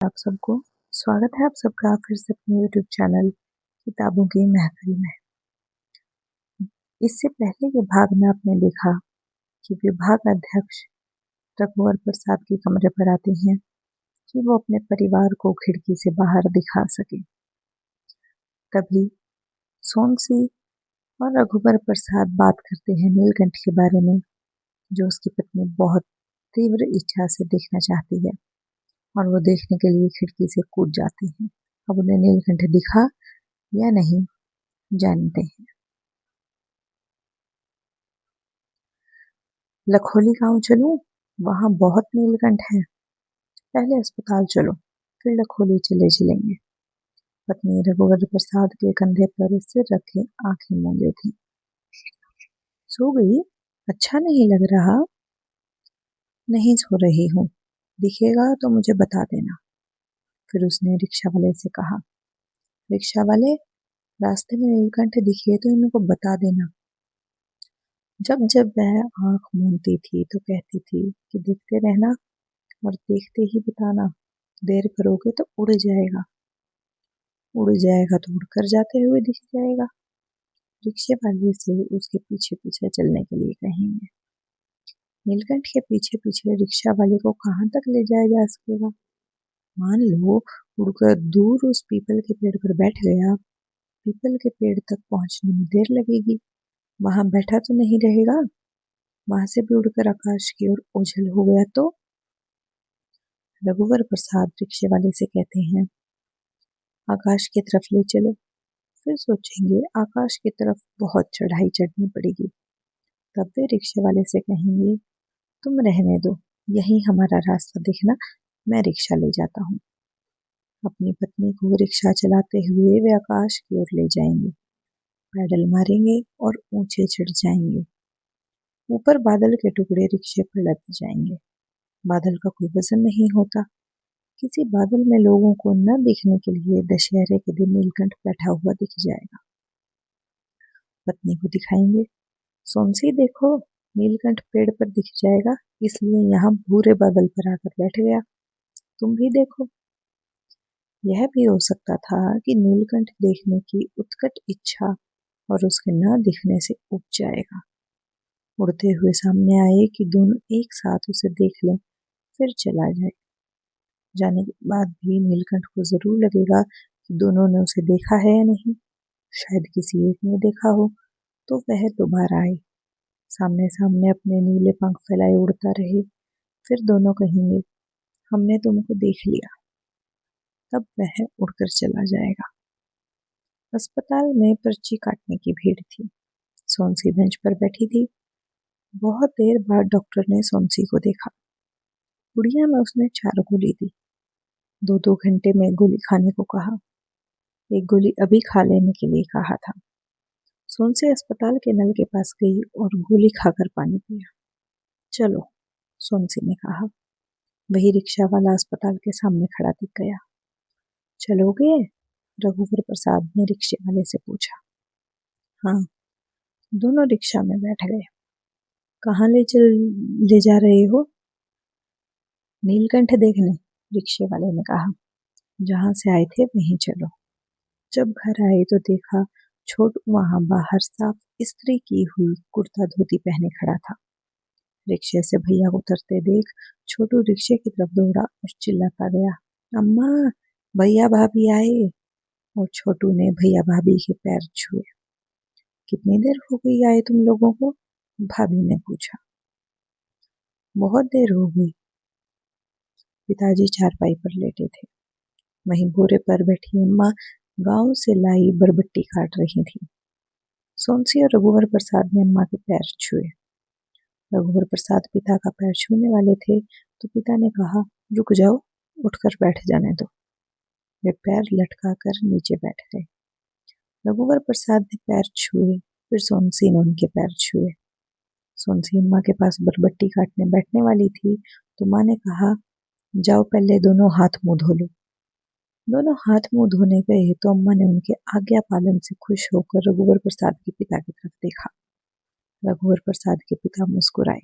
आप सबको स्वागत है आप सबका फिर से अपने यूट्यूब चैनल किताबों की महफिल में। इससे पहले के भाग में आपने देखा कि विभाग अध्यक्ष रघुवर प्रसाद के कमरे पर आते हैं कि वो अपने परिवार को खिड़की से बाहर दिखा सके। तभी सोनसी और रघुवर प्रसाद बात करते हैं नीलकंठ के बारे में, जो उसकी पत्नी बहुत तीव्र इच्छा से देखना चाहती है और वो देखने के लिए खिड़की से कूद जाती है। अब उन्हें नीलकंठ दिखा या नहीं जानते हैं। लखोली गांव चलूं? वहां बहुत नीलकंठ है। पहले अस्पताल चलो, फिर लखोली चले चलेंगे। पत्नी रघुवर प्रसाद के कंधे पर सिर रखे आंखें मूंदे थी। सो गई? अच्छा नहीं लग रहा। नहीं सो रही हूँ, दिखेगा तो मुझे बता देना। फिर उसने रिक्शा वाले से कहा, रिक्शा वाले, रास्ते में नीलकंठ दिखे तो इनको बता देना। जब जब वह आंख मूंदती थी तो कहती थी कि देखते रहना और देखते ही बताना, देर करोगे तो उड़ जाएगा। उड़ जाएगा तो उड़कर जाते हुए दिख जाएगा। रिक्शे वाले से उसके पीछे पीछे चलने के लिए कहेंगे। नीलकंठ के पीछे पीछे रिक्शा वाले को कहाँ तक ले जाया जा सकेगा? मान लो उड़कर दूर उस पीपल के पेड़ पर बैठ गया। पीपल के पेड़ तक पहुंचने में देर लगेगी। वहां बैठा तो नहीं रहेगा। वहां से भी उड़कर आकाश की ओर ओझल हो गया तो? रघुवर प्रसाद रिक्शे वाले से कहते हैं, आकाश की तरफ ले चलो। फिर सोचेंगे आकाश की तरफ बहुत चढ़ाई चढ़नी पड़ेगी। तब वे रिक्शे वाले से कहेंगे, तुम रहने दो, यही हमारा रास्ता देखना, मैं रिक्शा ले जाता हूँ। अपनी पत्नी को रिक्शा चलाते हुए वे आकाश की ओर ले जाएंगे। पैडल मारेंगे और ऊंचे चढ़ जाएंगे। ऊपर बादल के टुकड़े रिक्शे पर लद जाएंगे। बादल का कोई वजन नहीं होता। किसी बादल में लोगों को न दिखने के लिए दशहरे के दिन नीलकंठ बैठा हुआ दिख जाएगा। पत्नी को दिखाएंगे, सोनसी देखो, नीलकंठ पेड़ पर दिख जाएगा, इसलिए यहाँ भूरे बादल पर आकर बैठ गया। तुम भी देखो। यह भी हो सकता था कि नीलकंठ देखने की उत्कट इच्छा और उसके न दिखने से उब जाएगा। उड़ते हुए सामने आए कि दोनों एक साथ उसे देख लें, फिर चला जाए। जाने के बाद भी नीलकंठ को जरूर लगेगा कि दोनों ने उसे देखा है या नहीं। शायद किसी एक ने देखा हो तो वह दोबारा आए, सामने सामने अपने नीले पंख फैलाए उड़ता रहे। फिर दोनों कहेंगे, हमने तुमको देख लिया। तब वह उड़कर चला जाएगा। अस्पताल में पर्ची काटने की भीड़ थी। सोनसी बेंच पर बैठी थी। बहुत देर बाद डॉक्टर ने सोनसी को देखा। बुढ़िया में उसने 4 गोली दी। 2-2 घंटे में गोली खाने को कहा। एक गोली अभी खा लेने के लिए कहा था। सोनसी अस्पताल के नल के पास गई और गोली खाकर पानी पिया। चलो, सोनसी ने कहा। वही रिक्शा वाला अस्पताल के सामने खड़ा दिख गया। चलोगे? रघुवर प्रसाद ने रिक्शे वाले से पूछा। हाँ। दोनों रिक्शा में बैठ गए। कहाँ ले जा रहे हो? नीलकंठ देखने, रिक्शे वाले ने कहा। जहां से आए थे वहीं चलो। जब घर आए तो देखा छोटू वहां बाहर साफ इस्त्री की हुई कुर्ता धोती पहने खड़ा था। रिक्शे से भैया उतरते देख छोटू रिक्शे की तरफ दौड़ा और चिल्लाता गया, अम्मा, भैया भाभी आए। और छोटू ने भैया भाभी के पैर छुए। कितनी देर हो गई आए तुम लोगों को? भाभी ने पूछा। बहुत देर हो गई। पिताजी चारपाई पर लेटे थे। वहीं बोरे पर बैठी अम्मा गांव से लाई बरबट्टी काट रही थी। सोनसी और रघुवर प्रसाद ने अम्मा के पैर छुए। रघुवर प्रसाद पिता का पैर छूने वाले थे तो पिता ने कहा, रुक जाओ, उठकर बैठ जाने दो। वे पैर लटका कर नीचे बैठ गए। रघुवर प्रसाद ने पैर छुए, फिर सोनसी ने उनके पैर छुए। सोनसी अम्मा के पास बरबट्टी काटने बैठने वाली थी तो माँ ने कहा, जाओ पहले दोनों हाथ मुंह धो लो। दोनों हाथ मुंह धोने गए तो अम्मा ने उनके आज्ञा पालन से खुश होकर रघुवर प्रसाद के पिता की तरफ देखा। रघुवर प्रसाद के पिता मुस्कुराए।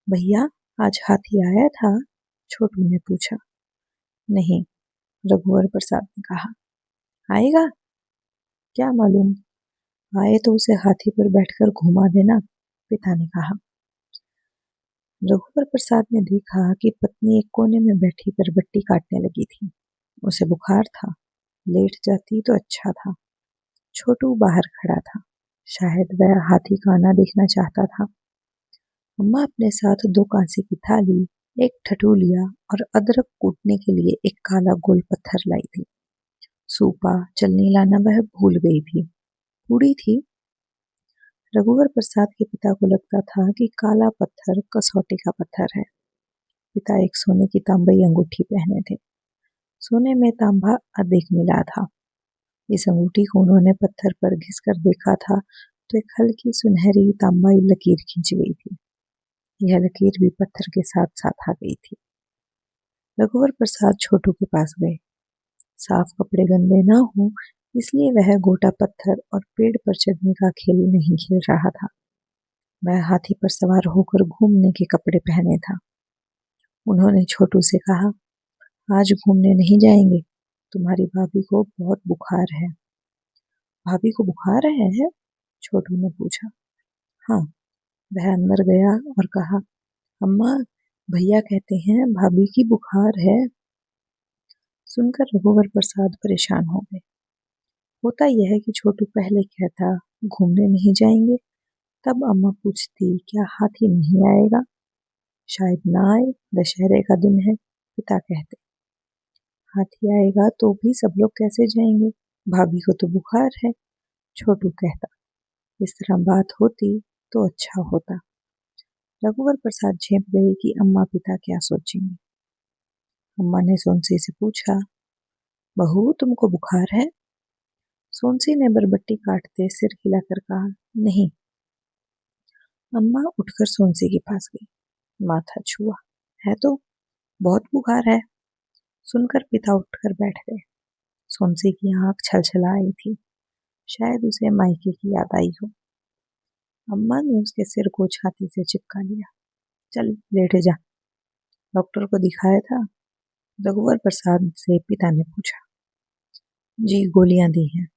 भैया, आज हाथी आया था? छोटू ने पूछा। नहीं, रघुवर प्रसाद ने कहा। आएगा? क्या मालूम, आए तो उसे हाथी पर बैठकर घुमा देना, पिता ने कहा। रघुवर प्रसाद ने देखा कि पत्नी एक कोने में बैठी बरबट्टी काटने लगी थी। उसे बुखार था, लेट जाती तो अच्छा था। छोटू बाहर खड़ा था, शायद वह हाथी का आना देखना चाहता था। अम्मा अपने साथ 2 कांसे की थाली, एक ठठूलिया और अदरक कूटने के लिए एक काला गोल पत्थर लाई थी। सूपा चलनी लाना वह भूल गई थी। बूढ़ी थी। रघुवर प्रसाद के पिता को लगता था कि काला पत्थर कसौटी का पत्थर है। पिता एक सोने की तांबई अंगूठी पहने थे। सोने में तांबा अधिक मिला था। इस अंगूठी को उन्होंने पत्थर पर घिसकर देखा था तो एक हल्की सुनहरी तांबाई लकीर खींच गई थी। यह लकीर भी पत्थर के साथ साथ आ गई थी। रघुवर प्रसाद छोटू के पास गए। साफ कपड़े गंदे ना हो इसलिए वह गोटा पत्थर और पेड़ पर चढ़ने का खेल नहीं खेल रहा था। वह हाथी पर सवार होकर घूमने के कपड़े पहने था। उन्होंने छोटू से कहा, आज घूमने नहीं जाएंगे, तुम्हारी भाभी को बहुत बुखार है। भाभी को बुखार है? छोटू ने पूछा। हाँ। वह अंदर गया और कहा, अम्मा, भैया कहते हैं भाभी की बुखार है। सुनकर रघुवर प्रसाद परेशान हो गए। होता यह है कि छोटू पहले कहता घूमने नहीं जाएंगे, तब अम्मा पूछती क्या हाथी नहीं आएगा? शायद ना आए, दशहरे का दिन है। पिता कहते हाथी आएगा तो भी सब लोग कैसे जाएंगे, भाभी को तो बुखार है। छोटू कहता इस तरह बात होती तो अच्छा होता। रघुवर प्रसाद झेप गए कि अम्मा पिता क्या सोचेंगे। अम्मा ने सोनसी से पूछा, बहू तुमको बुखार है? सोनसी ने बरबट्टी काटते सिर हिलाकर कहा, नहीं। अम्मा उठकर सोनसी के पास गई, माथा छुआ, है तो बहुत बुखार है। सुनकर पिता उठकर बैठ गए। सोनसी की आंख छलछला आई थी, शायद उसे मायके की याद आई हो। अम्मा ने उसके सिर को छाती से चिपका लिया। चल लेटे जा, डॉक्टर को दिखाया था? रघुवर प्रसाद से पिता ने पूछा। जी, गोलियां दी हैं।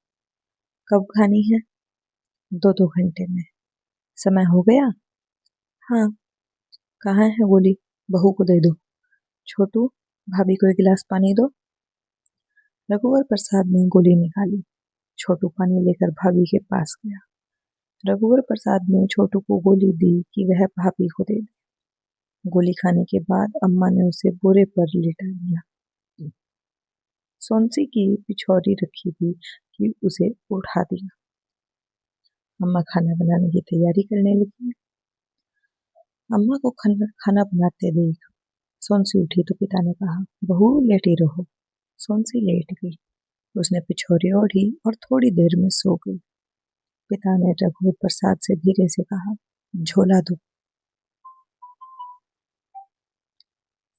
कब खानी है? 2-2 घंटे में। समय हो गया? हाँ। कहाँ है गोली? बहू को दे दो। छोटू, भाभी को एक गिलास पानी दो। रघुवर प्रसाद ने गोली निकाली। छोटू पानी लेकर भाभी के पास गया। रघुवर प्रसाद ने छोटू को गोली दी कि वह भाभी को दे दे। गोली खाने के बाद अम्मा ने उसे बोरे पर लेटा दिया। सोनसी की पिछौरी रखी थी कि उसे उठा दिया। अम्मा खाना बनाने की तैयारी करने लगी। अम्मा को खाना बनाते देख सोनसी उठी तो पिता ने कहा, बहू लेटी रहो। सोनसी लेट गई। उसने पिछौरी ओढ़ी और थोड़ी देर में सो गई। पिता ने रघुवर प्रसाद से धीरे से कहा, झोला दो।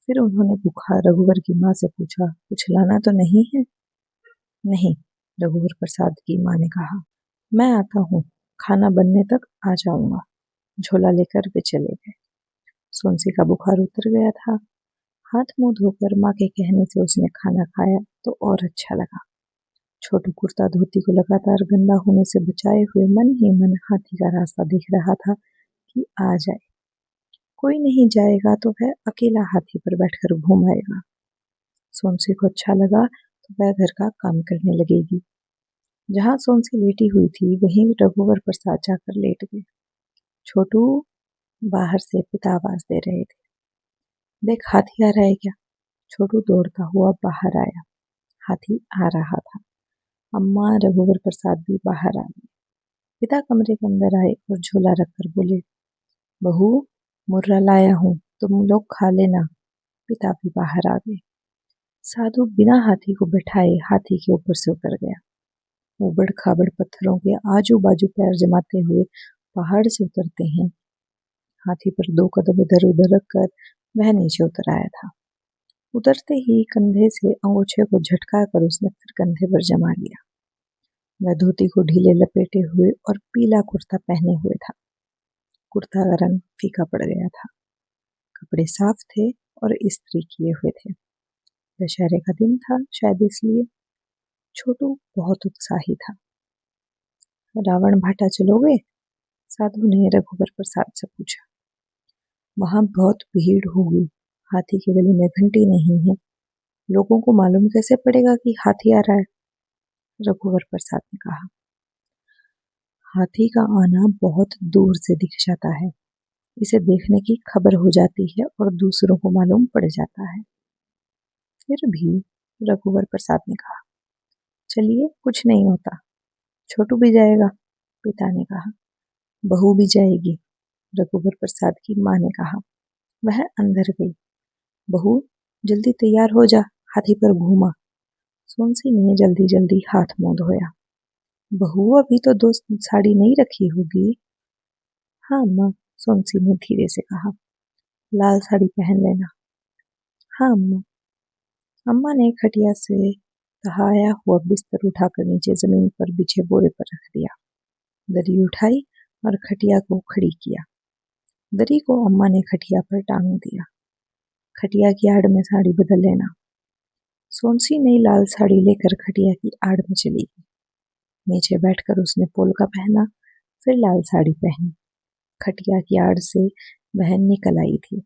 फिर उन्होंने बुखार रघुवर की माँ से पूछा, कुछ लाना तो नहीं है? नहीं, रघुवर प्रसाद की माँ ने कहा, मैं आता हूँ, खाना बनने तक आ जाऊंगा। झोला लेकर वे चले गए। सोनसी का बुखार उतर गया था। हाथ मुंह धोकर माँ के कहने से उसने खाना खाया तो और अच्छा लगा। छोटू कुर्ता धोती को लगातार गंदा होने से बचाए हुए मन ही मन हाथी का रास्ता देख रहा था कि आ जाए। कोई नहीं जाएगा तो वह अकेला हाथी पर बैठकर घूमाएगा। सोनसी को अच्छा लगा तो वह घर का काम करने लगेगी। जहाँ सोनसी लेटी हुई थी वहीं रघुवर प्रसाद जाकर लेट गए। छोटू, बाहर से पिता आवाज दे रहे थे, देख हाथी आ रहा है क्या? छोटू दौड़ता हुआ बाहर आया। हाथी आ रहा था। अम्मा, रघुवर प्रसाद भी बाहर आ गए। पिता कमरे के अंदर आए और झोला रखकर बोले, बहू, मुर्रा लाया हूँ, तुम लोग खा लेना। पिता भी बाहर आ गए। साधु बिना हाथी को बैठाए हाथी के ऊपर से उतर गया। ऊबड़ खाबड़ पत्थरों के आजू बाजू पैर जमाते हुए पहाड़ से उतरते हैं। हाथी पर 2 कदम इधर उधर रखकर वह नीचे उतर आया था। उतरते ही कंधे से अंगूछे को झटका कर उसने फिर कंधे पर जमा लिया। वह धोती को ढीले लपेटे हुए और पीला कुर्ता पहने हुए था। कुर्ता का रंग फीका पड़ गया था। कपड़े साफ थे और इस्त्री किए हुए थे। दशहरे का दिन था, शायद इसलिए छोटू बहुत उत्साही था। रावण भाटा चलोगे? साधु ने रघुवर प्रसाद से पूछा। वहां बहुत भीड़ होगी, हाथी के गले में घंटी नहीं है, लोगों को मालूम कैसे पड़ेगा कि हाथी आ रहा है? रघुवर प्रसाद ने कहा। हाथी का आना बहुत दूर से दिख जाता है, इसे देखने की खबर हो जाती है और दूसरों को मालूम पड़ जाता है। फिर भी, रघुवर प्रसाद ने कहा। चलिए, कुछ नहीं होता, छोटू भी जाएगा, पिता ने कहा। बहू भी जाएगी, रघुवर प्रसाद की माँ ने कहा। वह अंदर गई। बहू, जल्दी तैयार हो जा, हाथी पर घूमा। सोनसी ने जल्दी जल्दी हाथ मुंह धोया। बहू, अभी तो दो साड़ी नहीं रखी होगी? हाँ अम्मा, सोनसी ने धीरे से कहा। लाल साड़ी पहन लेना। हाँ अम्मा। अम्मा ने खटिया से तहाया हुआ बिस्तर उठाकर नीचे जमीन पर बिछे बोरे पर रख दिया। दरी उठाई और खटिया को खड़ी किया। दरी को अम्मा ने खटिया पर टांग दिया। खटिया की आड़ में साड़ी बदल लेना। सोनसी ने लाल साड़ी लेकर खटिया की आड़ में चली गई। नीचे बैठकर उसने पोलका पहना, फिर लाल साड़ी पहनी। खटिया की आड़ से वह निकल आई थी।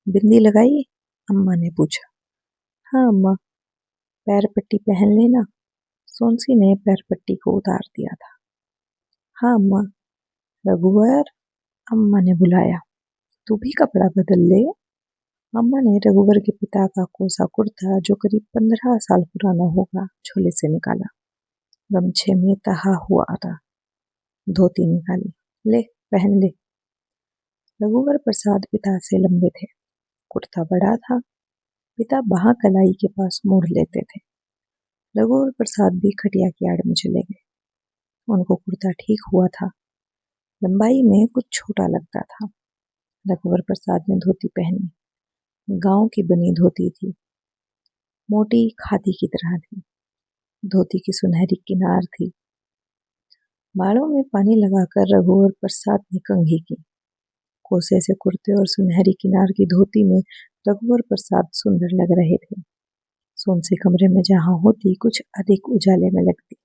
बिंदी लगाई? अम्मा ने पूछा। हाँ अम्मा। पैर पट्टी पहन लेना। सोनसी ने पैर पट्टी को उतार दिया था। हाँ अम्मा। रघुवर, अम्मा ने बुलाया। तू भी कपड़ा बदल ले। अम्मा ने रघुवर के पिता का कोसा कुर्ता, जो करीब 15 साल पुराना होगा, झोले से निकाला। गमछे में तहा हुआ था। धोती निकाली। ले, पहन ले। रघुवर प्रसाद पिता से लंबे थे। कुर्ता बड़ा था। पिता बाह कलाई के पास मोड़ लेते थे। रघुवर प्रसाद भी खटिया की आड़ में चले गए। उनको कुर्ता ठीक हुआ था, लंबाई में कुछ छोटा लगता था। रघुवर प्रसाद ने धोती पहनी। गांव की बनी धोती थी, मोटी खादी की तरह थी। धोती की सुनहरी किनार थी। बालों में पानी लगाकर रघुवर प्रसाद ने कंघी की। कोसे से कुर्ते और सुनहरी किनार की धोती में रघुवर प्रसाद सुंदर लग रहे थे। सोनसी कमरे में जहां होती कुछ अधिक उजाले में लगती।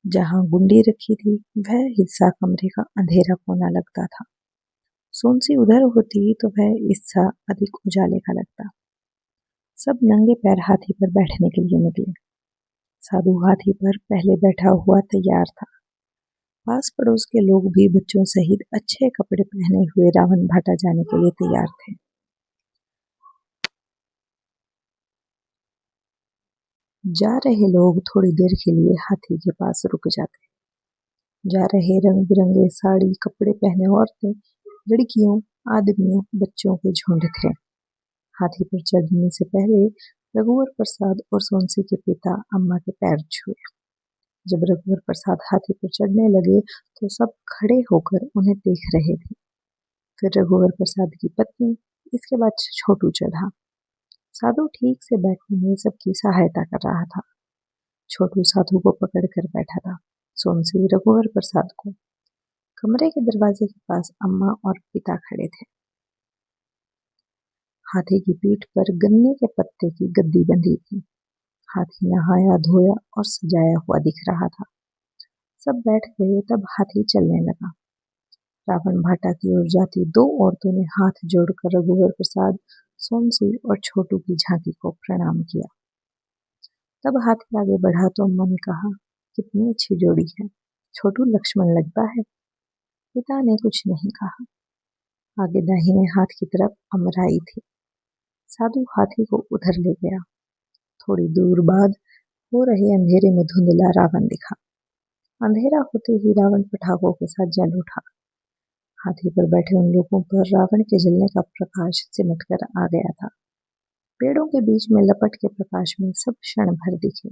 जहां गुंडी रखी थी वह हिस्सा कमरे का अंधेरा कोना लगता था। सोनसी उधर होती तो वह हिस्सा अधिक उजाले का लगता। सब नंगे पैर हाथी पर बैठने के लिए निकले। साधु हाथी पर पहले बैठा हुआ तैयार था। पास पड़ोस के लोग भी बच्चों सहित अच्छे कपड़े पहने हुए रावण भाटा जाने के लिए तैयार थे। जा रहे लोग थोड़ी देर के लिए हाथी के पास रुक जाते। जा रहे रंग बिरंगे साड़ी कपड़े पहने औरतें, लड़कियों, आदमियों, बच्चों के झुंड थे। हाथी पर चढ़ने से पहले रघुवर प्रसाद और सोनसी के पिता अम्मा के पैर छुए। जब रघुवर प्रसाद हाथी पर चढ़ने लगे तो सब खड़े होकर उन्हें देख रहे थे। फिर रघुवर प्रसाद की पत्नी, इसके बाद छोटू चढ़ा। साधु ठीक से बैठने में सबकी सहायता कर रहा था। छोटू साधु को पकड़ कर बैठा था, सोनसी रघुवर प्रसाद को। कमरे के दरवाजे के पास अम्मा और पिता खड़े थे। हाथी की पीठ पर गन्ने के पत्ते की गद्दी बंधी थी। हाथी नहाया धोया और सजाया हुआ दिख रहा था। सब बैठ गए तब हाथी चलने लगा। रावण भाटा की ओर जाती दो औरतों ने हाथ जोड़कर रघुवर प्रसाद, सोनसी और छोटू की झांकी को प्रणाम किया। तब हाथी आगे बढ़ा तो अम्मा ने कहा, कितनी अच्छी जोड़ी है, छोटू लक्ष्मण लगता है। पिता ने कुछ नहीं कहा। आगे दाहिने हाथ की तरफ अमराई थी। साधु हाथी को उधर ले गया। थोड़ी दूर बाद हो रहे अंधेरे में धुंधला रावण दिखा। अंधेरा होते ही रावण पटाखों के साथ जल उठा। हाथी पर बैठे उन लोगों पर रावण के जलने का प्रकाश सिमट कर आ गया था। पेड़ों के बीच में लपट के प्रकाश में सब क्षण भर दिखे।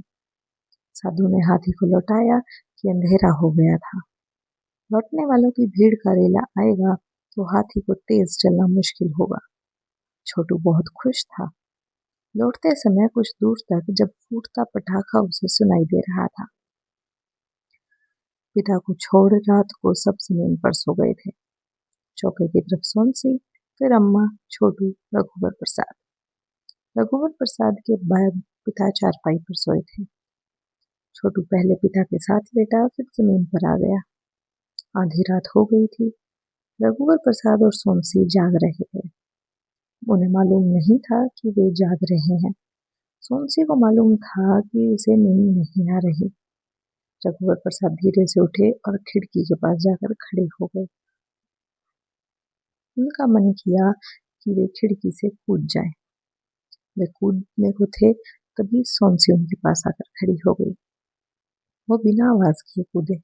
साधु ने हाथी को लौटाया कि अंधेरा हो गया था। लौटने वालों की भीड़ का रेला आएगा तो हाथी को तेज चलना मुश्किल होगा। छोटू बहुत खुश था। लौटते समय कुछ दूर तक जब फूटता पटाखा उसे सुनाई दे रहा था। पिता को छोड़ रात को सब जमीन पर सो गए थे। चौके की तरफ सोनसी, फिर अम्मा, छोटू, रघुवर प्रसाद। रघुवर प्रसाद के बाद पिता चारपाई पर सोए थे। छोटू पहले पिता के साथ लेटा, फिर जमीन पर आ गया। आधी रात हो गई थी। रघुवर प्रसाद और सोमसी जाग रहे थे। उन्हें मालूम नहीं था कि वे जाग रहे हैं। सोमसी को मालूम था कि उसे नींद नहीं आ रही। रघुवर प्रसाद धीरे से उठे और खिड़की के पास जाकर खड़े हो गए। उनका मन किया कि वे खिड़की से कूद जाएं। वे कूदने को थे, तभी सोमसी उनके पास आकर खड़ी हो गई। वो बिना आवाज किए कूदे।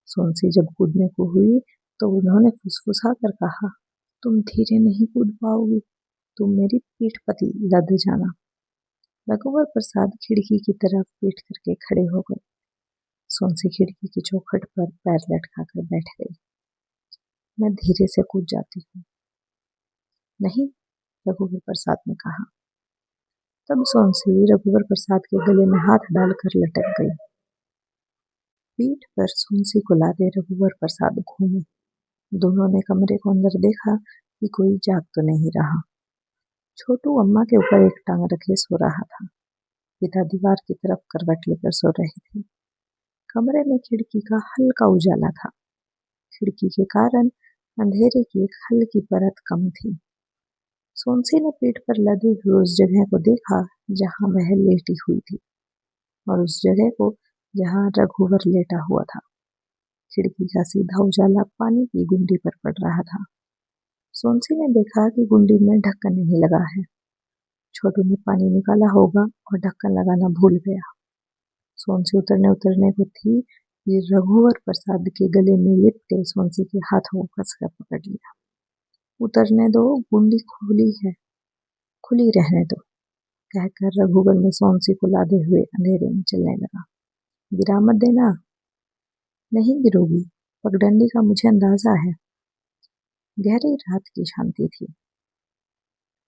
सोमसी जब कूदने को हुई तो उन्होंने फुसफुसा कर कहा, तुम धीरे नहीं कूद पाओगी, तुम मेरी पीठ पर लद जाना। रघुवर प्रसाद खिड़की की तरफ पीठ करके खड़े हो गए। सोमसी खिड़की की चौखट पर पैर लटकाकर बैठ गई। मैं धीरे से कूद जाती हूँ। नहीं, रघुवर प्रसाद ने कहा। तब सोमसी रघुवर प्रसाद के गले में हाथ डालकर लटक गई। पीठ पर सोमसी को लादे रघुवर प्रसाद घूमे। दोनों ने कमरे को अंदर देखा कि कोई जाग तो नहीं रहा। छोटू अम्मा के ऊपर एक टांग रखे सो रहा था। पिता दीवार की तरफ करवट लेकर सो रहे थे। कमरे में खिड़की का हल्का उजाला था। खिड़की के कारण अंधेरे की एक हल्की परत कम थी। सोमसी ने पीठ पर लदी हुई उस जगह को देखा जहां वह लेटी हुई थी, और उस जगह को जहां रघुवर लेटा हुआ था। खिड़की का सीधा उजाला पानी की गुंडी पर पड़ रहा था। सोमसी ने देखा कि गुंडी में ढक्कन नहीं लगा है। छोटू ने पानी निकाला होगा और ढक्कन लगाना भूल गया। सोमसी उतरने उतरने को थी, ये रघुवर प्रसाद के गले में लिपटे सोमसी के हाथों को कसकर पकड़ लिया। उतरने दो, गुंडी खुली है, खुली रहने दो, कहकर रघुवर ने सोमसी को लादे हुए अंधेरे में चलने लगा। गिरा मत देना। नहीं गिरोगी, पगडंडी का मुझे अंदाजा है। गहरी रात की शांति थी।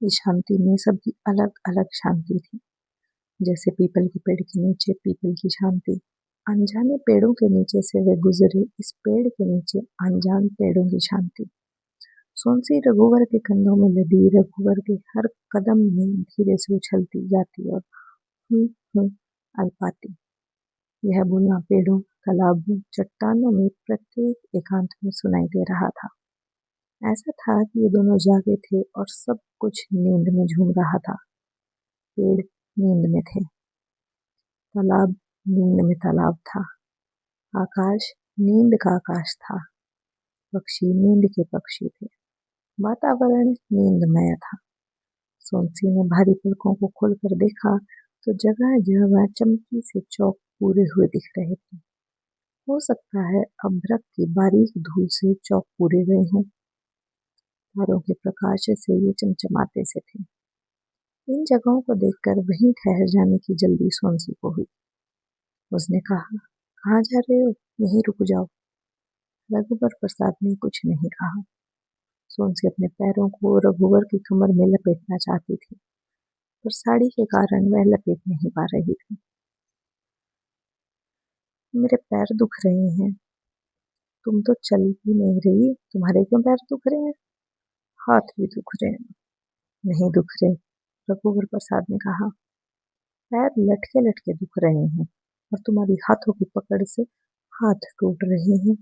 इस शांति में सबकी अलग अलग शांति थी। जैसे पीपल के पेड़ के नीचे पीपल की शांति, अनजाने पेड़ों के नीचे से वे गुजरे, इस पेड़ के नीचे अनजान पेड़ों की शांति। सोमसी रघुवर के कंधों में लदी, रघुवर के हर कदम में धीरे से उछलती जाती और हूं अलपाती। यह बोलना पेड़ों, तालाबों, चट्टानों में प्रत्येक एकांत में सुनाई दे रहा था। ऐसा था कि ये दोनों जागे थे और सब कुछ नींद में झूम रहा था। पेड़ नींद में थे, तालाब नींद में तालाब था, आकाश नींद का आकाश था, पक्षी नींद के पक्षी थे, वातावरण नींदमय था। सोमसी ने भारी पलकों को खोलकर देखा तो जगह जगह चमकी से चौक पूरे हुए दिख रहे थे। हो सकता है अभ्रक की बारीक धूल से चौक पूरे गए हों। तारों के प्रकाश से ये चमचमाते से थे। इन जगहों को देखकर वहीं ठहर जाने की जल्दी सोमसी को हुई। उसने कहा, कहाँ जा रहे हो? यहीं रुक जाओ। रघुवर प्रसाद ने कुछ नहीं कहा। सोमसी अपने पैरों को रघुवर की कमर में लपेटना चाहती थी, पर साड़ी के कारण वह लपेट नहीं पा रही थी। मेरे पैर दुख रहे हैं। तुम तो चल ही नहीं रही, तुम्हारे क्यों पैर दुख रहे हैं? हाथ भी दुख रहे हैं। नहीं दुख रहे, रघुवर प्रसाद ने कहा। पैर लटके लटके दुख रहे हैं और तुम्हारी हाथों की पकड़ से हाथ टूट रहे हैं।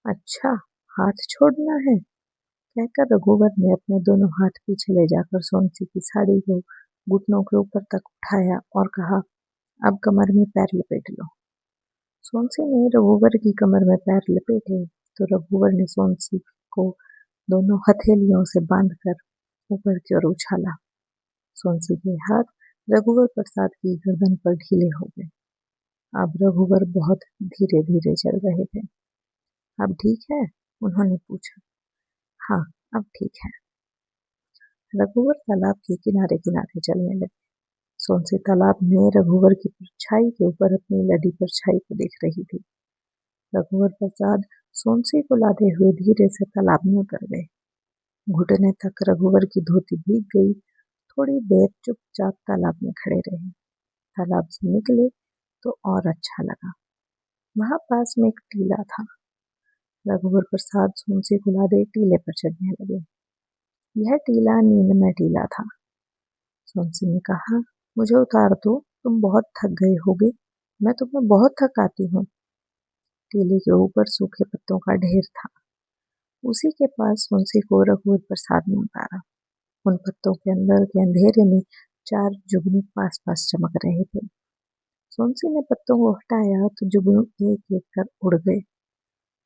अच्छा, हाथ छोड़ना है, कहकर रघुवर ने अपने दोनों हाथ पीछे ले जाकर सोमसी की साड़ी को घुटनों के ऊपर तक उठाया और कहा, अब कमर में पैर लपेट लो। सोमसी ने रघुवर की कमर में पैर लपेटे तो रघुवर ने सोमसी को दोनों हथेलियों से बांधकर ऊपर की ओर उछाला। सोमसी के हाथ रघुवर प्रसाद की गर्दन पर ढीले हो गए। अब रघुवर बहुत धीरे धीरे चल रहे थे। अब ठीक है? उन्होंने पूछा। हाँ, अब ठीक है। रघुवर तालाब के किनारे किनारे चलने लगे। सोमसी तालाब में रघुवर की परछाई के ऊपर अपनी लड़ी परछाई को देख रही थी। रघुवर प्रसाद सोमसी को लादे हुए धीरे से तालाब में उतर गए। घुटने तक रघुवर की धोती भीग गई। थोड़ी देर चुपचाप तालाब में खड़े रहे। तालाब से निकले तो और अच्छा लगा। वहां पास में एक टीला था। रघुवर प्रसाद सोमसी को लादे टीले पर चढ़ने लगे। यह टीला नींदमय टीला था। सोनसी ने कहा, मुझे उतार दो, तुम बहुत थक गए होगे, मैं तुम्हें बहुत थकाती हूँ। टीले के ऊपर सूखे पत्तों का ढेर था। उसी के पास सोनसी को रघुवर प्रसाद ने उतारा। उन पत्तों के अंदर के अंधेरे में 4 जुगनू पास पास चमक रहे थे। सोनसी ने पत्तों को हटाया तो जुगनू एक एक कर उड़ गए।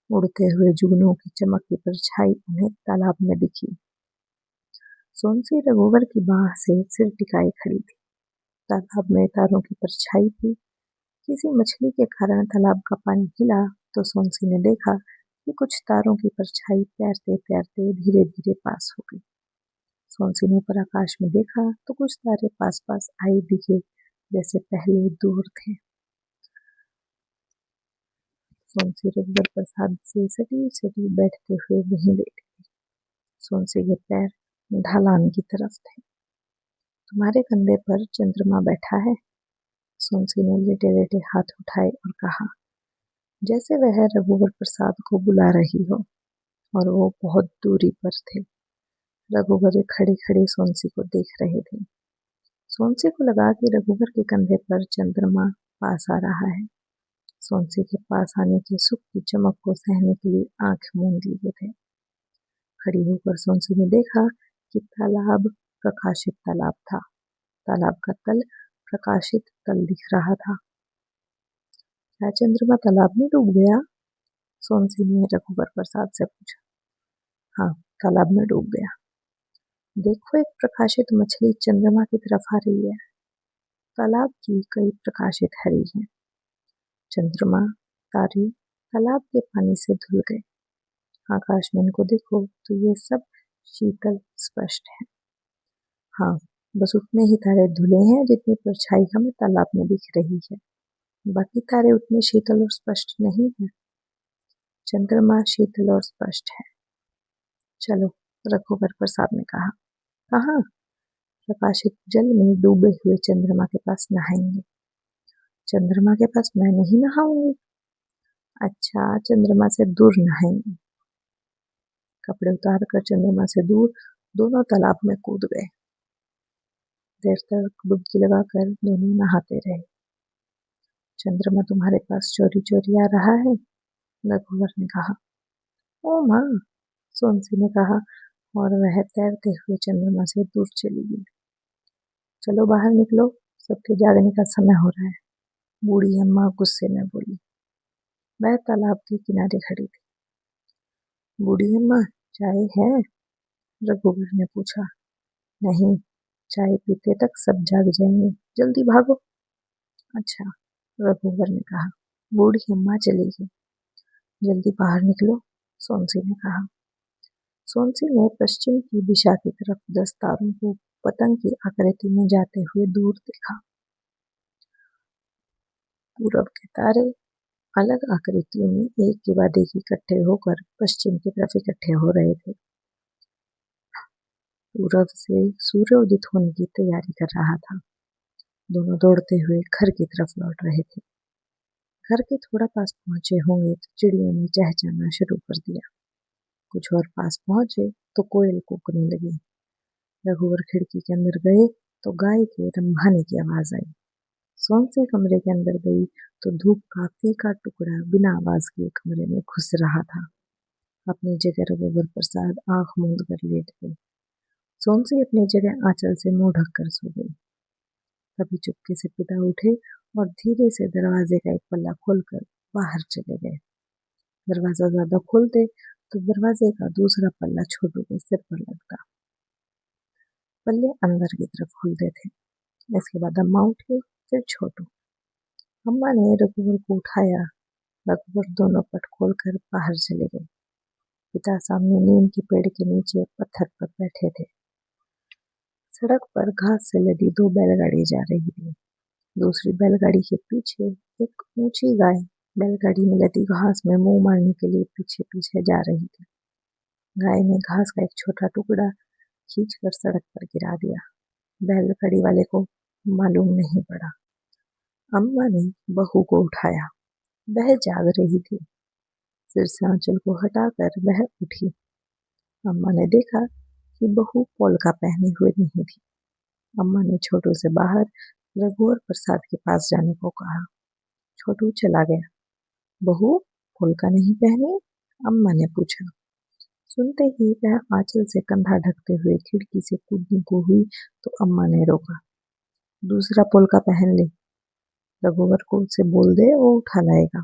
उड़ते हुए जुगनुओं की चमकती परछाई उन्हें तालाब में दिखी। सोनसी रघुवर की बाह से सिर टिकाए खड़ी थी। तालाब में तारों की परछाई थी। किसी मछली के कारण तालाब का पानी हिला तो सोनसी ने देखा कि कुछ तारों की परछाई तैरते तैरते धीरे धीरे पास हो गई। सोनसी ने ऊपर आकाश में देखा तो कुछ तारे पास पास आए दिखे, जैसे पहले दूर थे। सोनसी रघुवर प्रसाद से सटी सटी बैठते हुए वहीं लेटे। सोनसी के पैर ढलान की तरफ थे। तुम्हारे कंधे पर चंद्रमा बैठा है। सोनसी ने लेटे लेटे हाथ उठाए और कहा, जैसे वह रघुवर प्रसाद को बुला रही हो, और वो बहुत दूरी पर थे। रघुवर खड़े खड़े सोनसी को देख रहे थे। सोनसी को लगा कि रघुवर के कंधे पर चंद्रमा पास आ रहा है। सोनसी के पास आने के सुख की चमक को सहने के लिए आंख मूंद लिए थे। खड़ी होकर सोनसी ने देखा कि तालाब प्रकाशित तालाब था। तालाब का तल प्रकाशित तल दिख रहा था। क्या चंद्रमा तालाब में डूब गया? सोनसी ने रघुवर प्रसाद से पूछा। हाँ, तालाब में डूब गया। देखो, एक प्रकाशित मछली चंद्रमा की तरफ आ रही है। तालाब की कई प्रकाशित हरी हैं। चंद्रमा, तारे तालाब के पानी से धुल गए। आकाश में इनको देखो तो ये सब शीतल स्पष्ट है। हाँ, बस उतने ही तारे धुले हैं जितनी परछाई हमें तालाब में दिख रही है। बाकी तारे उतने शीतल और स्पष्ट नहीं है। चंद्रमा शीतल और स्पष्ट है। चलो, रघुवर प्रसाद ने कहा। कहाँ? प्रकाशित जल में डूबे हुए चंद्रमा के पास नहाएंगे। चंद्रमा के पास मैं नहीं नहाऊंगी। अच्छा, चंद्रमा से दूर नहाएंगे। कपड़े उतार कर चंद्रमा से दूर दोनों तालाब में कूद गए। देर तक डुबकी लगाकर दोनों नहाते रहे। चंद्रमा तुम्हारे पास चोरी चोरी आ रहा है, रघुवर ने कहा। ओ माँ, सोनसी ने कहा, और वह तैरते हुए चंद्रमा से दूर चली गई। चलो बाहर निकलो, सबके जागने का समय हो रहा है, बूढ़ी अम्मा गुस्से में बोली। वह तालाब के किनारे खड़ी थी। बूढ़ी अम्मा, चाय है? रघुवर ने पूछा। नहीं, चाय पीते तक सब जाग जाएंगे, जल्दी भागो। अच्छा, रघुवर ने कहा। बूढ़ी अम्मा चली गई। जल्दी बाहर निकलो, सोनसी ने कहा। सोनसी ने पश्चिम की दिशा की तरफ 10 तारों को पतंग की आकृति में जाते हुए दूर देखा। पूरब के तारे अलग आकृतियों में एक के बाद एक इकट्ठे होकर पश्चिम की तरफ इकट्ठे हो रहे थे। पूरब से सूर्य उदित होने की तैयारी कर रहा था। दोनों दौड़ते हुए घर की तरफ लौट रहे थे। घर के थोड़ा पास पहुंचे होंगे तो चिड़ियों ने चहचहाना शुरू कर दिया। कुछ और पास पहुंचे तो कोयल कूकने लगी। रघुवर खिड़की के अंदर गए तो गाय के रंभाने की आवाज आई। सोनसी कमरे के अंदर गई तो धूप का फीका टुकड़ा बिना आवाज के कमरे में घुस रहा था। अपनी जगह रघुवर प्रसाद आंख मूंद कर लेट गए। सोनसी अपनी जगह आंचल से मुंह ढककर सो गई। तभी चुपके से पिता उठे और धीरे से दरवाजे का एक पल्ला खोलकर बाहर चले गए। दरवाजा ज्यादा खोलते तो दरवाजे का दूसरा पल्ला छोटू के सिर पर लगता। पल्ले अंदर की तरफ खुलते थे। इसके बाद अम्मा उठी, फिर छोटू। अम्मा ने रघुवर को उठाया। रघुवर दोनों पट खोलकर बाहर चले गए। पिता सामने नीम के पेड़ के नीचे पत्थर पर बैठे थे। सड़क पर घास से लदी 2 बैलगाड़ी जा रही थी। दूसरी बैलगाड़ी के पीछे एक ऊंची गाय बैलगाड़ी में लदी घास में मुंह मारने के लिए पीछे पीछे जा रही थी। गाय ने घास का एक छोटा टुकड़ा खींचकर सड़क पर गिरा दिया। बैलगाड़ी वाले को मालूम नहीं पड़ा। अम्मा ने बहू को उठाया। वह जाग रही थी। सिर से आंचल को हटाकर वह उठी। अम्मा ने देखा कि बहू पोलका पहने हुए नहीं थी। अम्मा ने छोटू से बाहर रघु और प्रसाद के पास जाने को कहा। छोटू चला गया। बहू, फुलका नहीं पहनी? अम्मा ने पूछा। सुनते ही वह आंचल से कंधा ढकते हुए खिड़की से कूदने को हुई तो अम्मा ने रोका। दूसरा पुलका पहन ले, रघुवर को उसे बोल दे, वो उठा लाएगा,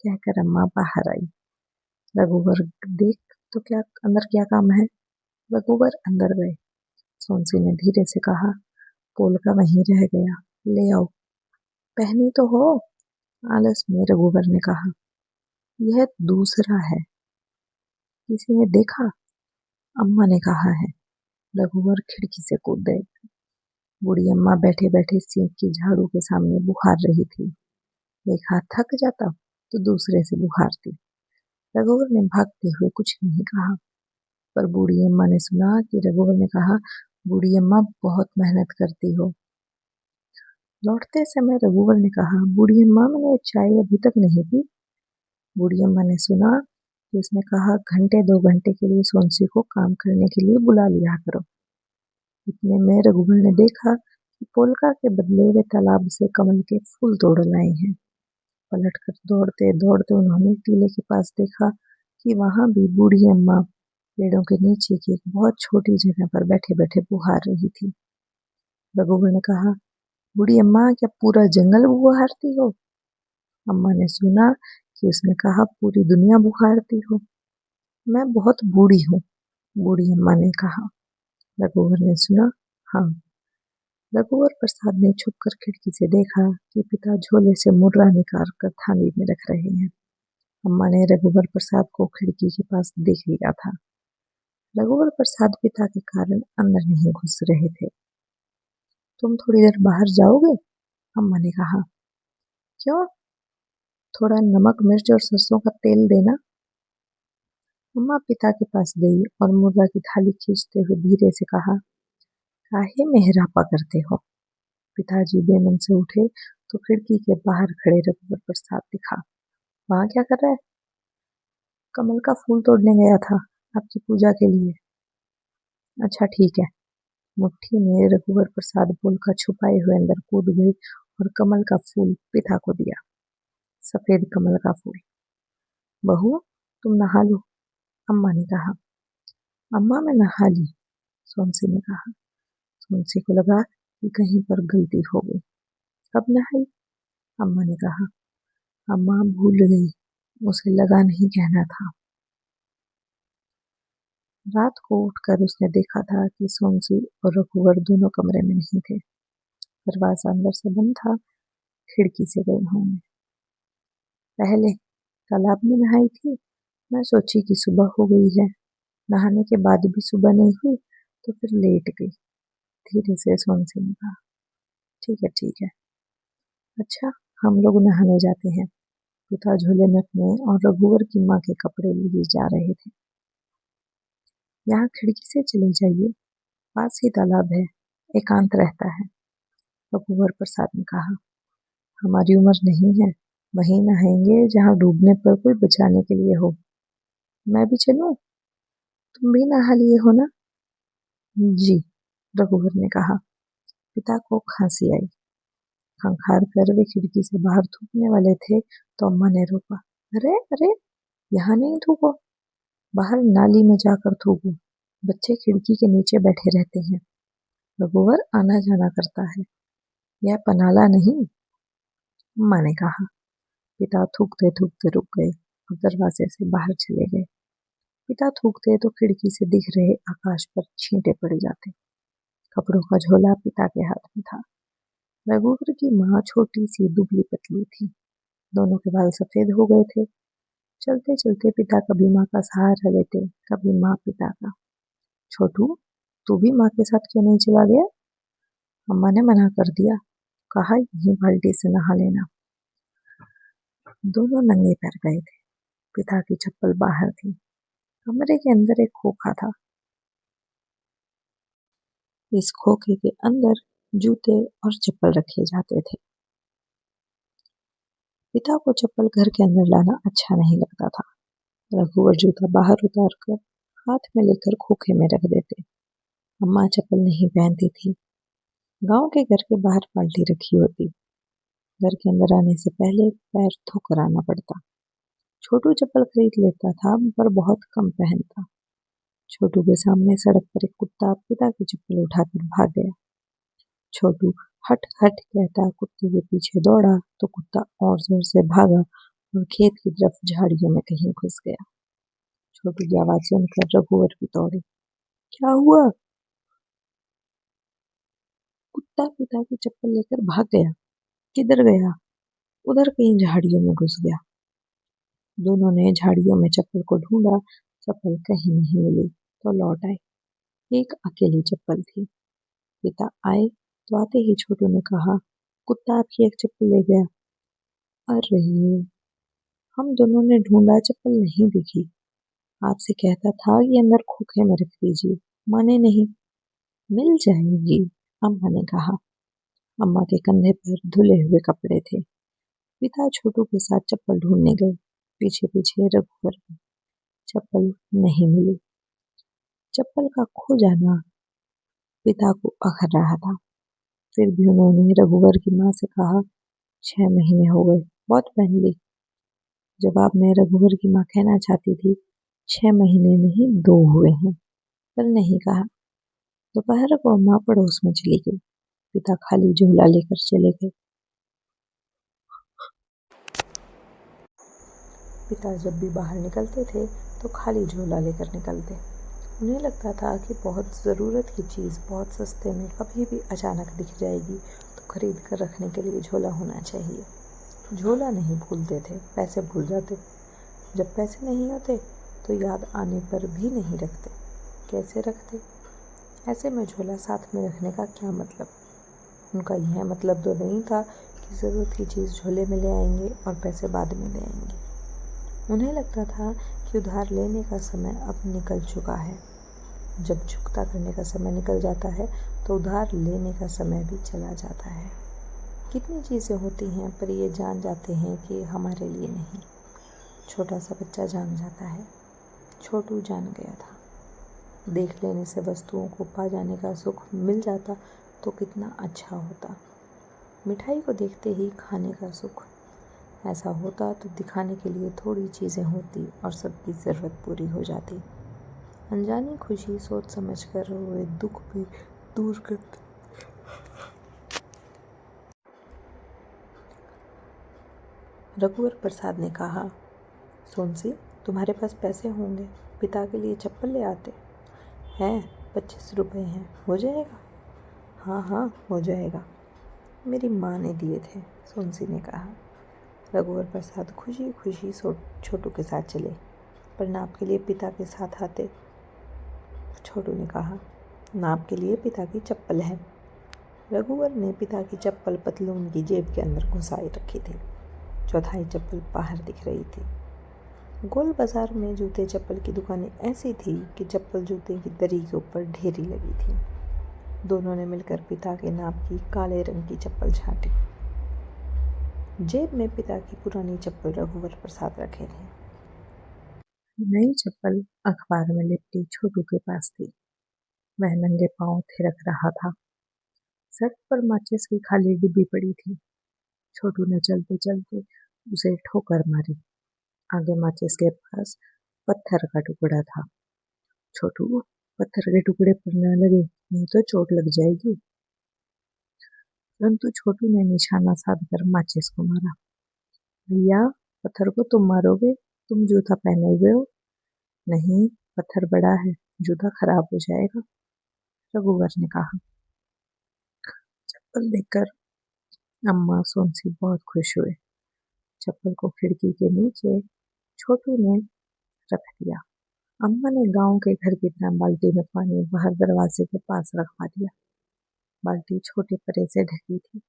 कहकर अम्मा बाहर आई। रघुवर देख तो क्या अंदर क्या काम है। रघुवर अंदर गए। सोनसी ने धीरे से कहा, पोलका वहीं रह गया, ले आओ। पहनी तो हो, आलस में रघुवर ने कहा। यह दूसरा है, किसी ने देखा? अम्मा ने कहा है। रघुवर खिड़की से कूद गए। बूढ़ी अम्मा बैठे बैठे सिंक की झाड़ू के सामने बुहार रही थी। एक हाथ थक जाता तो दूसरे से बुहारती। रघुवर ने भागते हुए कुछ नहीं कहा, पर बूढ़ी अम्मा ने सुना कि रघुवर ने कहा, बूढ़ी अम्मा बहुत मेहनत करती हो। लौटते समय रघुवर ने कहा, बूढ़ी अम्मा मैंने चाय अभी तक नहीं पी। बूढ़ी अम्मा ने सुना कि उसने कहा, घंटे 2 घंटे के लिए सोनसी को काम करने के लिए बुला लिया करो। इतने में रघुवर ने देखा कि पोलका के बदले वे तालाब से कमल के फूल तोड़ लाए हैं। पलटकर दौड़ते दौड़ते उन्होंने टीले के पास देखा कि वहां भी बूढ़ी अम्मा पेड़ों के नीचे की एक बहुत छोटी जगह पर बैठे बैठे बुहार रही थी। रघुवर ने कहा, बूढ़ी अम्मा क्या पूरा जंगल बुहारती हो? अम्मा ने सुना कि उसने कहा, पूरी दुनिया बुहारती हो। मैं बहुत बूढ़ी हूँ, बूढ़ी अम्मा ने कहा। रघुवर ने सुना, हाँ। रघुवर प्रसाद ने छुपकर खिड़की से देखा कि पिता झोले से मुर्रा निकाल कर थाली में रख रहे हैं। अम्मा ने रघुवर प्रसाद को खिड़की के पास देख लिया था। रघुवर प्रसाद पिता के कारण अंदर नहीं घुस रहे थे। तुम थोड़ी देर बाहर जाओगे? अम्मा ने कहा। क्यों? थोड़ा नमक मिर्च और सरसों का तेल देना। अम्मा पिता के पास गई और मुर्रा की थाली खींचते हुए धीरे से कहा, काहे मेहरापा करते हो? पिताजी बेमन से उठे तो खिड़की के बाहर खड़े रघुवर प्रसाद दिखा। वहां क्या कर रहा है? कमल का फूल तोड़ने गया था, आपकी पूजा के लिए। अच्छा ठीक है। मुट्ठी में रघुवर प्रसाद पोलका छुपाए हुए अंदर कूद गई और कमल का फूल पिता को दिया। सफेद कमल का फूल। बहू, तुम नहा लो, अम्मा ने कहा। अम्मा मैं नहा ली, सोनसी ने कहा। सोनसी को लगा कि कहीं पर गलती हो गई। कब नहाई? अम्मा ने कहा। अम्मा भूल गई, उसे लगा नहीं कहना था। रात को उठकर उसने देखा था कि सोनसी और रघुवर दोनों कमरे में नहीं थे। दरवाजा अंदर से बंद था। खिड़की से गए होंगे। पहले तालाब में नहाई थी। मैं सोची कि सुबह हो गई है, नहाने के बाद भी सुबह नहीं हुई तो फिर लेट गई। धीरे से सोनसी ने कहा। ठीक है ठीक है। अच्छा, हम लोग नहाने जाते हैं। पिता झोले में अपने और रघुवर की माँ के कपड़े लिए जा रहे थे। यहाँ खिड़की से चले जाइए, पास ही तालाब है, एकांत रहता है, रघुवर प्रसाद ने कहा। हमारी उम्र नहीं है, वहीं नहाएंगे जहाँ डूबने पर कोई बचाने के लिए हो। मैं भी चलूं? तुम भी नहा लिए हो ना? जी, रघुवर ने कहा। पिता को खांसी आई। खंखार कर वे खिड़की से बाहर थूकने वाले थे तो अम्मा ने रोका। अरे अरे, यहाँ नहीं थूको, बाहर नाली में जाकर थूको। बच्चे खिड़की के नीचे बैठे रहते हैं, रघुवर आना जाना करता है, यह पनाला नहीं, अम्मा ने कहा। पिता थूकते थूकते रुक गए और दरवाजे से बाहर चले गए। पिता थूकते तो खिड़की से दिख रहे आकाश पर छींटे पड़ जाते। कपड़ों का झोला पिता के हाथ में था। रघुवर की माँ छोटी सी दुबली पतली थी। दोनों के बाल सफेद हो गए थे। चलते चलते पिता कभी माँ का सहारा लेते, कभी माँ पिता का। छोटू, तू भी माँ के साथ क्यों नहीं चला गया? अम्मा ने मना कर दिया, कहा यहीं बाल्टी से नहा लेना। दोनों नंगे पैर गए थे। पिता की चप्पल बाहर थी। कमरे के अंदर एक खोखा था। इस खोखे के अंदर जूते और चप्पल रखे जाते थे। पिता को चप्पल घर के अंदर लाना अच्छा नहीं लगता था। रघुवर जूता बाहर उतार कर हाथ में लेकर खोखे में रख देते। अम्मा चप्पल नहीं पहनती थी। गांव के घर के बाहर बाल्टी रखी होती। घर के अंदर आने से पहले पैर धोकर आना पड़ता। छोटू चप्पल खरीद लेता था पर बहुत कम पहनता। छोटू के सामने सड़क पर एक कुत्ता पिता की चप्पल उठाकर भाग गया। छोटू हट हट कहता कुत्ते के पीछे दौड़ा तो कुत्ता और जोर से भागा और खेत की तरफ झाड़ियों में कहीं घुस गया। छोटू की आवाज सुनकर रघुवर भी दौड़े। क्या हुआ? कुत्ता पिता की चप्पल लेकर भाग गया। किधर गया? उधर कहीं झाड़ियों में घुस गया। दोनों ने झाड़ियों में चप्पल को ढूंढा। चप्पल कहीं नहीं मिली तो लौट आए। एक अकेली चप्पल थी। पिता आए तो आते ही छोटू ने कहा, कुत्ता आपकी एक चप्पल ले गया। अरे, हम दोनों ने ढूंढा, चप्पल नहीं दिखी। आपसे कहता था कि अंदर खोखे में रख दीजिए, माने नहीं। मिल जाएगी, अम्मा ने कहा। अम्मा के कंधे पर धुले हुए कपड़े थे। पिता छोटू के साथ चप्पल ढूंढने गए। पीछे पीछे रघुवर भी। चप्पल नहीं मिली। चप्पल का खो जाना पिता को अखर रहा था। फिर भी उन्होंने रघुवर की माँ से कहा, 6 महीने हो गए, बहुत पहन ली। जवाब में रघुवर की माँ कहना चाहती थी, 6 महीने नहीं, 2 हुए हैं, पर नहीं कहा। दोपहर को अम्मा पड़ोस में चली गई। पिता खाली झोला लेकर चले गए। पिता जब भी बाहर निकलते थे तो खाली झोला लेकर निकलते। उन्हें लगता था कि बहुत ज़रूरत की चीज़ बहुत सस्ते में कभी भी अचानक दिख जाएगी तो खरीद कर रखने के लिए झोला होना चाहिए। झोला नहीं भूलते थे, पैसे भूल जाते। जब पैसे नहीं होते तो याद आने पर भी नहीं रखते। कैसे रखते? ऐसे में झोला साथ में रखने का क्या मतलब? उनका यह मतलब तो नहीं था कि ज़रूरत की चीज़ झोले में ले आएंगे और पैसे बाद में ले आएंगे। उन्हें लगता था कि उधार लेने का समय अब निकल चुका है। जब चुकता करने का समय निकल जाता है तो उधार लेने का समय भी चला जाता है। कितनी चीज़ें होती हैं पर ये जान जाते हैं कि हमारे लिए नहीं। छोटा सा बच्चा जान जाता है। छोटू जान गया था। देख लेने से वस्तुओं को पा जाने का सुख मिल जाता तो कितना अच्छा होता। मिठाई को देखते ही खाने का सुख। ऐसा होता तो दिखाने के लिए थोड़ी चीज़ें होती और सबकी ज़रूरत पूरी हो जाती। अनजानी खुशी सोच समझ कर हुए दुख भी दूर करती। रघुवर प्रसाद ने कहा, सोनसी, तुम्हारे पास पैसे होंगे, पिता के लिए चप्पल ले आते। हैं, 25 रुपये हैं, हो जाएगा? हाँ हाँ, हो जाएगा। मेरी माँ ने दिए थे, सोनसी ने कहा। रघुवर प्रसाद खुशी खुशी छोटू के साथ चले, पर नाप के लिए पिता के साथ आते। छोटू ने कहा, नाप के लिए पिता की चप्पल है। रघुवर ने पिता की चप्पल पतलून की जेब के अंदर घुसाई रखी थी। चौथाई चप्पल बाहर दिख रही थी। गोल बाजार में जूते चप्पल की दुकानें ऐसी थी कि चप्पल जूते की दरी के ऊपर ढेरी लगी थी। दोनों ने मिलकर पिता के नाप की काले रंग की चप्पल छांटी। जेब में पिता की पुरानी चप्पल रघुवर प्रसाद रखे थे। नई चप्पल अखबार में लिपटी छोटू के पास थी। वह नंगे पांव थिरक रहा था। सड़क पर माचिस की खाली डिब्बी पड़ी थी। छोटू ने चलते चलते उसे ठोकर मारी। आगे माचिस के पास पत्थर का टुकड़ा था। छोटू, पत्थर के टुकड़े पर न लगे, नहीं तो चोट लग जाएगी। परंतु छोटू ने निशाना साधकर माचिस को मारा। भैया, पत्थर को तुम मारोगे? तुम जूता पहने हुए हो। नहीं, पत्थर बड़ा है, जूता खराब हो जाएगा, रघुवर ने कहा। चप्पल देखकर अम्मा सोनसी बहुत खुश हुए। चप्पल को खिड़की के नीचे छोटू ने रख दिया। अम्मा ने गांव के घर की तरह बाल्टी में पानी बाहर दरवाजे के पास रखवा दिया। बाल्टी छोटे परे से ढकी थी।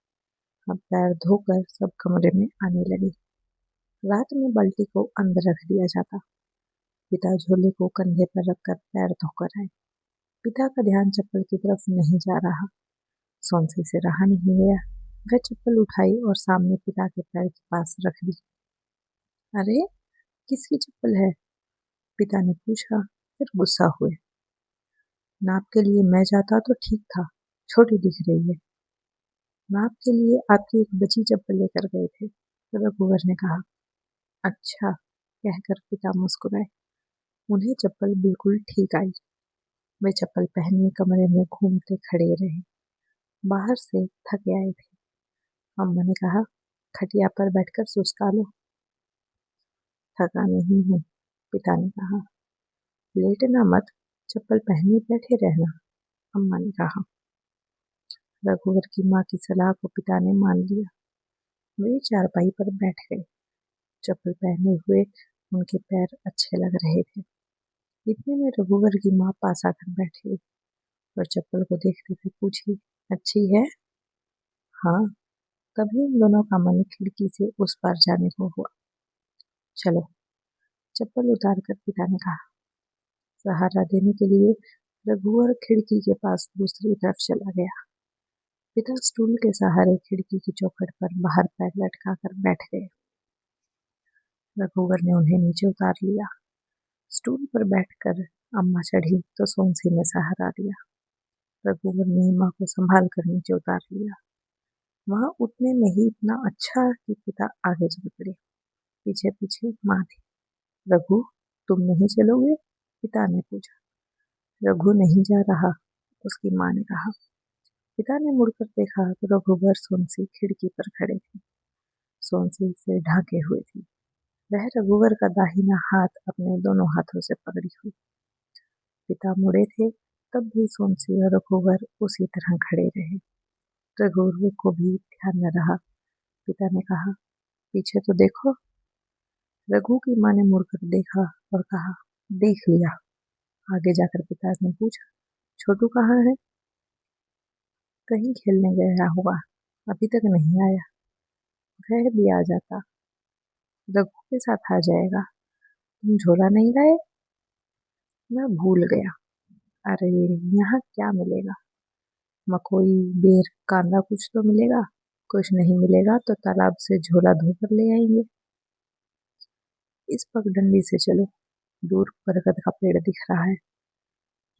अब पैर धोकर सब कमरे में आने लगे। रात में बाल्टी को अंदर रख दिया जाता। पिता झोले को कंधे पर रखकर पैर धोकर आए। पिता का ध्यान चप्पल की तरफ नहीं जा रहा। सोनसी से रहा नहीं गया। वह चप्पल उठाई और सामने पिता के पैर के पास रख दी। अरे, किसकी चप्पल है? पिता ने पूछा, फिर गुस्सा हुए। नाप के लिए मैं जाता तो ठीक था, छोटी दिख रही है। नाप के लिए आपकी एक बची चप्पल लेकर गए थे। रघुवर ने कहा। अच्छा, कहकर पिता मुस्कुराए। उन्हें चप्पल बिल्कुल ठीक आई। वे चप्पल पहने कमरे में घूमते खड़े रहे। बाहर से थके आए थे। अम्मा ने कहा, खटिया पर बैठकर सुस्ता लो। थका नहीं हूँ, पिता ने कहा। लेटना मत, चप्पल पहने बैठे रहना, अम्मा ने कहा। रघुवर की माँ की सलाह को पिता ने मान लिया। वे चारपाई पर बैठ गए। चप्पल पहने हुए उनके पैर अच्छे लग रहे थे। इतने में रघुवर की माँ पास आकर बैठी और चप्पल को देखते हुए पूछी, अच्छी है? हाँ। तभी उन दोनों का मन खिड़की से उस पार जाने को हुआ। चलो, चप्पल उतार कर पिता ने कहा। सहारा देने के लिए रघुवर खिड़की के पास दूसरी तरफ चला गया। पिता स्टूल के सहारे खिड़की की चौखट पर बाहर पैर लटका कर बैठ गए। रघुवर ने उन्हें नीचे उतार लिया। स्टूल पर बैठकर अम्मा चढ़ी तो सोनसी ने सहारा दिया। रघुवर ने माँ को संभाल कर नीचे उतार लिया। वहां उतने में ही इतना अच्छा कि पिता आगे चल पड़े। पीछे पीछे माँ थी। रघु, तुम नहीं चलोगे? पिता ने पूछा। रघु नहीं जा रहा, उसकी माँ ने कहा। पिता ने मुड़कर देखा तो रघुवर सोनसी खिड़की पर खड़े थे। सोनसी से ढांके हुए थी। वह रघुवर का दाहिना हाथ अपने दोनों हाथों से पकड़ी हुई। पिता मुड़े थे तब भी सोनसी और रघुवर उसी तरह खड़े रहे। रघुवर को भी ध्यान न रहा। पिता ने कहा, पीछे तो देखो। रघु की माँ ने मुड़कर देखा और कहा, देख लिया। आगे जाकर पिता ने पूछा, छोटू कहाँ है? कहीं खेलने गया होगा, अभी तक नहीं आया। वह भी आ जाता, रघु के साथ आ जाएगा। तुम झोला नहीं लाए? मैं भूल गया। अरे, यहाँ क्या मिलेगा? मकोई, बेर, कांदा कुछ तो मिलेगा। कुछ नहीं मिलेगा तो तालाब से झोला धोकर ले आएंगे। इस पगडंडी से चलो, दूर बरगद का पेड़ दिख रहा है।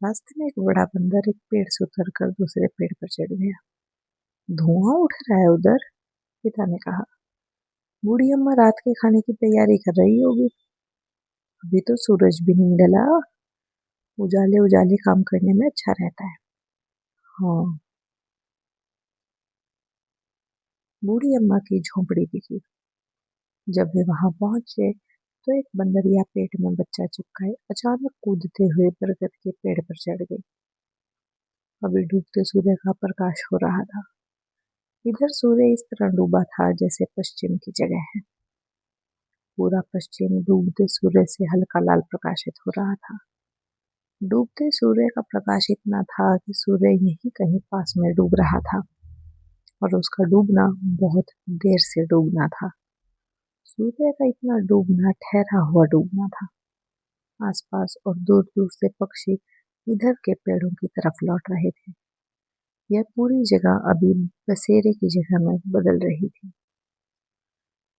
रास्ते में एक बड़ा बंदर एक पेड़ से उतरकर दूसरे पेड़ पर चढ़ गया। धुआं उठ रहा है उधर, पिता ने कहा। बूढ़ी अम्मा रात के खाने की तैयारी कर रही होगी। अभी तो सूरज भी नहीं ढला। उजाले उजाले काम करने में अच्छा रहता है। हाँ। बूढ़ी अम्मा की झोंपड़ी दिखी। जब वे वहां पहुंचे तो एक बंदरिया पेट में बच्चा चिपकाए अचानक कूदते हुए बरगद के पेड़ पर चढ़ गई। अभी डूबते सूर्य का प्रकाश हो रहा था। इधर सूर्य इस तरह डूबा था जैसे पश्चिम की जगह है। पूरा पश्चिम डूबते सूर्य से हल्का लाल प्रकाशित हो रहा था। डूबते सूर्य का प्रकाश इतना था कि सूर्य यहीं कहीं पास में डूब रहा था और उसका डूबना बहुत देर से डूबना था। सूर्य का इतना डूबना ठहरा हुआ डूबना था। आसपास और दूर दूर से पक्षी इधर के पेड़ों की तरफ लौट रहे थे। यह पूरी जगह अभी बसेरे की जगह में बदल रही थी।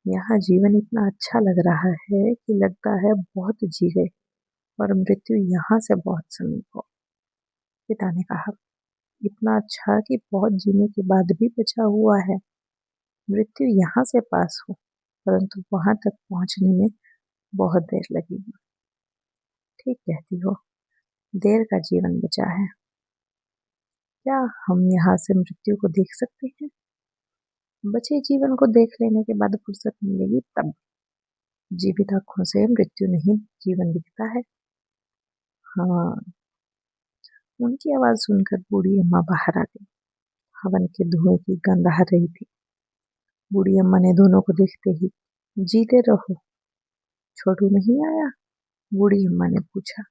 यहाँ जीवन इतना अच्छा लग रहा है कि लगता है बहुत जी गए और मृत्यु यहाँ से बहुत समीप हो, पिता ने कहा। इतना अच्छा कि बहुत जीने के बाद भी बचा हुआ है। मृत्यु यहाँ से पास हो, परंतु वहां तक पहुंचने में बहुत देर लगेगी। ठीक कहती हो, देर का जीवन बचा है। क्या हम यहाँ से मृत्यु को देख सकते हैं? बचे जीवन को देख लेने के बाद फुर्सत मिलेगी तब। जीवित आंखों से मृत्यु नहीं, जीवन दिखता है। हाँ। उनकी आवाज सुनकर बूढ़ी अम्मा बाहर आ गई। हवन के धुएं की गंध आ रही थी। बूढ़ी अम्मा ने दोनों को देखते ही, जीते रहो। छोटू नहीं आया? बूढ़ी अम्मा ने पूछा।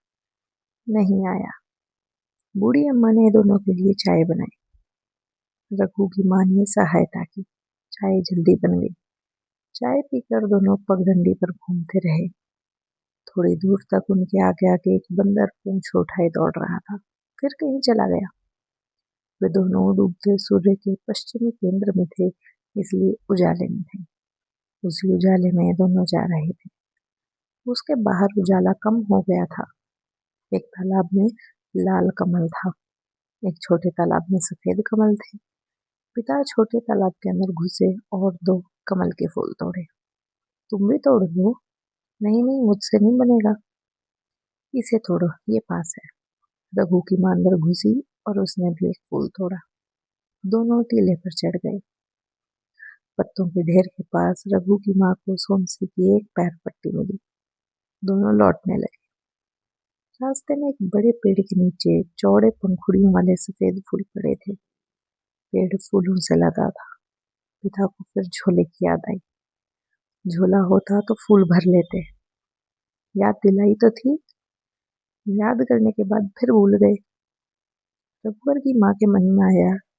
नहीं आया। बूढ़ी अम्मा ने दोनों के लिए चाय बनाई। रघु की माँ ने सहायता की। चाय जल्दी बन गई। चाय पीकर दोनों पगडंडी पर घूमते रहे। थोड़ी दूर तक उनके आगे आगे एक बंदर पूंछ उठाए दौड़ रहा था, फिर कहीं चला गया। वे दोनों डूबते सूर्य के पश्चिमी केंद्र में थे, इसलिए उजाले में थे। उसी उजाले में दोनों जा रहे थे। उसके बाहर उजाला कम हो गया था। एक तालाब में लाल कमल था। एक छोटे तालाब में सफेद कमल थे। पिता छोटे तालाब के अंदर घुसे और दो कमल के फूल तोड़े। तुम भी तोड़ लो। नहीं नहीं, मुझसे नहीं बनेगा। इसे तोड़ो, ये पास है। रघु की मां अंदर घुसी और उसने भी एक फूल तोड़ा। दोनों टीले पर चढ़ गए। पत्तों के ढेर के पास रघु की माँ को सोमसी की एक पैर पट्टी मिली। दोनों लौटने लगे। रास्ते में एक बड़े पेड़ के नीचे चौड़े पंखुड़ियों वाले सफेद फूल पड़े थे। पेड़ फूलों से लदा था। पिता को फिर झोले की याद आई। झोला होता तो फूल भर लेते। याद दिलाई तो थी। याद करने के बाद फिर भूल गए। रघुवर की माँ के मन में आया